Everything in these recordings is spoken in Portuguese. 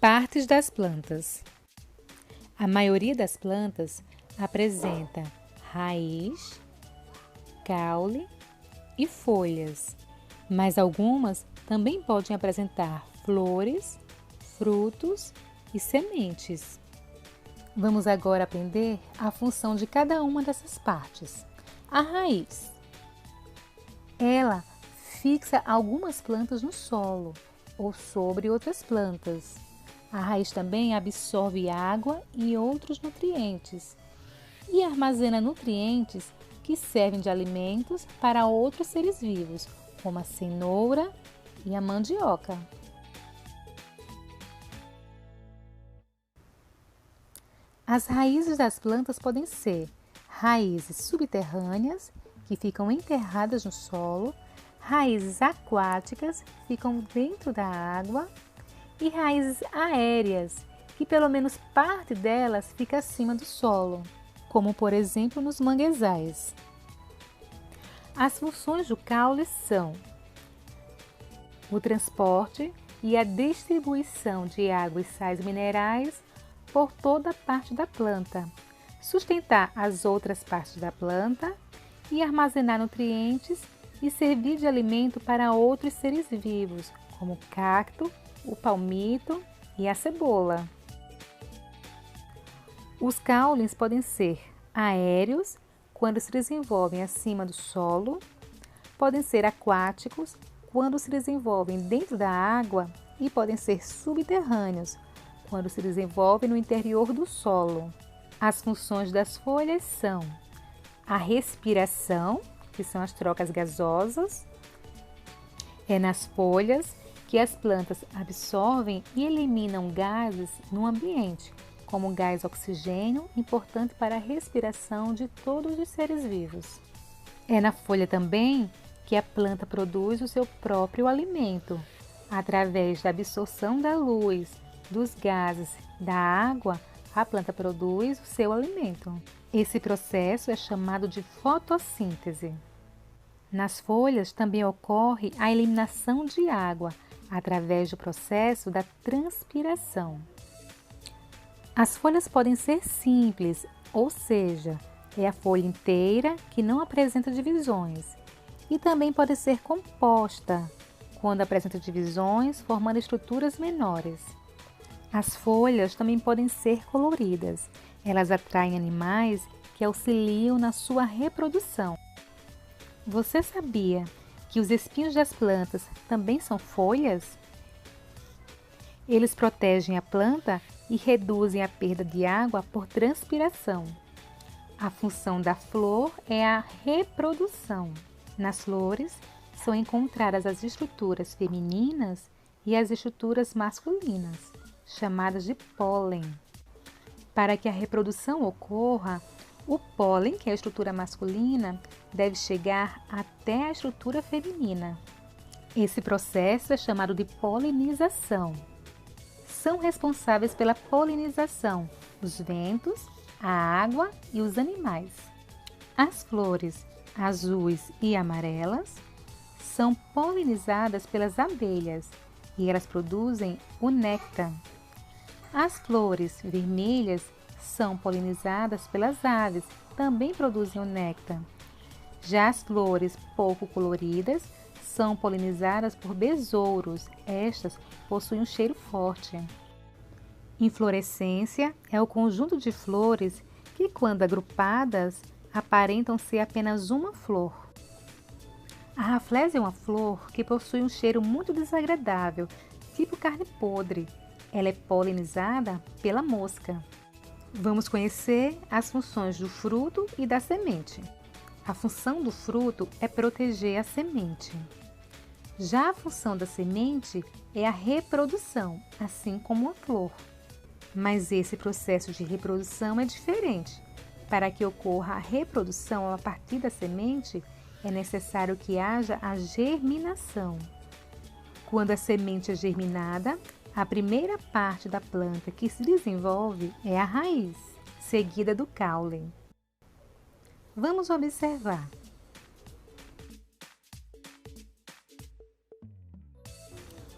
Partes das plantas. A maioria das plantas apresenta raiz, caule e folhas, mas algumas também podem apresentar flores, frutos e sementes. Vamos agora aprender a função de cada uma dessas partes. A raiz. Ela fixa algumas plantas no solo ou sobre outras plantas. A raiz também absorve água e outros nutrientes e armazena nutrientes que servem de alimentos para outros seres vivos, como a cenoura e a mandioca. As raízes das plantas podem ser raízes subterrâneas, que ficam enterradas no solo, raízes aquáticas, que ficam dentro da água, e raízes aéreas, que pelo menos parte delas fica acima do solo, como por exemplo nos manguezais. As funções do caule são o transporte e a distribuição de água e sais minerais por toda a parte da planta, sustentar as outras partes da planta e armazenar nutrientes e servir de alimento para outros seres vivos, como o cacto, o palmito e a cebola. Os caules podem ser aéreos, quando se desenvolvem acima do solo, podem ser aquáticos, quando se desenvolvem dentro da água, e podem ser subterrâneos, quando se desenvolvem no interior do solo. As funções das folhas são a respiração, que são as trocas gasosas. É nas folhas que as plantas absorvem e eliminam gases no ambiente, como o gás oxigênio, importante para a respiração de todos os seres vivos. É na folha também que a planta produz o seu próprio alimento, através da absorção da luz, dos gases, da água. A planta produz o seu alimento. Esse processo é chamado de fotossíntese. Nas folhas também ocorre a eliminação de água através do processo da transpiração. As folhas podem ser simples, ou seja, é a folha inteira que não apresenta divisões, e também pode ser composta, quando apresenta divisões, formando estruturas menores. As folhas também podem ser coloridas. Elas atraem animais que auxiliam na sua reprodução. Você sabia que os espinhos das plantas também são folhas? Eles protegem a planta e reduzem a perda de água por transpiração. A função da flor é a reprodução. Nas flores são encontradas as estruturas femininas e as estruturas masculinas, chamadas de pólen. Para que a reprodução ocorra, o pólen, que é a estrutura masculina, deve chegar até a estrutura feminina. Esse processo é chamado de polinização. São responsáveis pela polinização os ventos, a água e os animais. As flores azuis e amarelas são polinizadas pelas abelhas e elas produzem o néctar. As flores vermelhas são polinizadas pelas aves, também produzem o néctar. Já as flores pouco coloridas são polinizadas por besouros. Estas possuem um cheiro forte. Inflorescência é o conjunto de flores que, quando agrupadas, aparentam ser apenas uma flor. A raflésia é uma flor que possui um cheiro muito desagradável, tipo carne podre. Ela é polinizada pela mosca. Vamos conhecer as funções do fruto e da semente. A função do fruto é proteger a semente. Já a função da semente é a reprodução, assim como a flor. Mas esse processo de reprodução é diferente. Para que ocorra a reprodução a partir da semente, é necessário que haja a germinação. Quando a semente é germinada, a primeira parte da planta que se desenvolve é a raiz, seguida do caule. Vamos observar.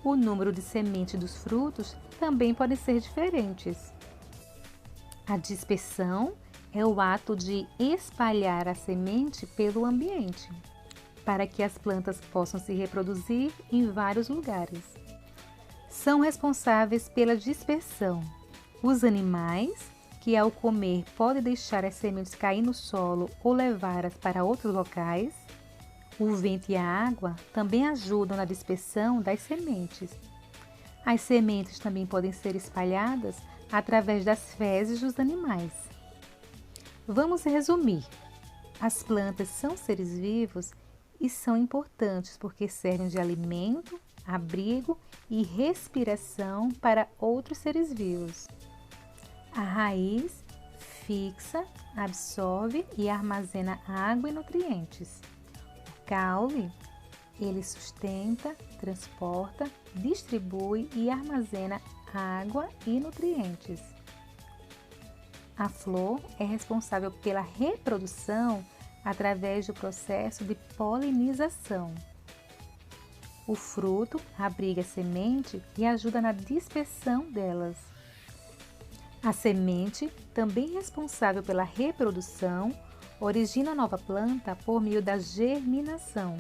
O número de sementes dos frutos também pode ser diferentes. A dispersão é o ato de espalhar a semente pelo ambiente, para que as plantas possam se reproduzir em vários lugares. São responsáveis pela dispersão os animais, que ao comer podem deixar as sementes cair no solo ou levá-las para outros locais. O vento e a água também ajudam na dispersão das sementes. As sementes também podem ser espalhadas através das fezes dos animais. Vamos resumir. As plantas são seres vivos e são importantes porque servem de alimento, abrigo e respiração para outros seres vivos. A raiz fixa, absorve e armazena água e nutrientes. O caule, ele sustenta, transporta, distribui e armazena água e nutrientes. A flor é responsável pela reprodução através do processo de polinização. O fruto abriga a semente e ajuda na dispersão delas. A semente, também responsável pela reprodução, origina a nova planta por meio da germinação.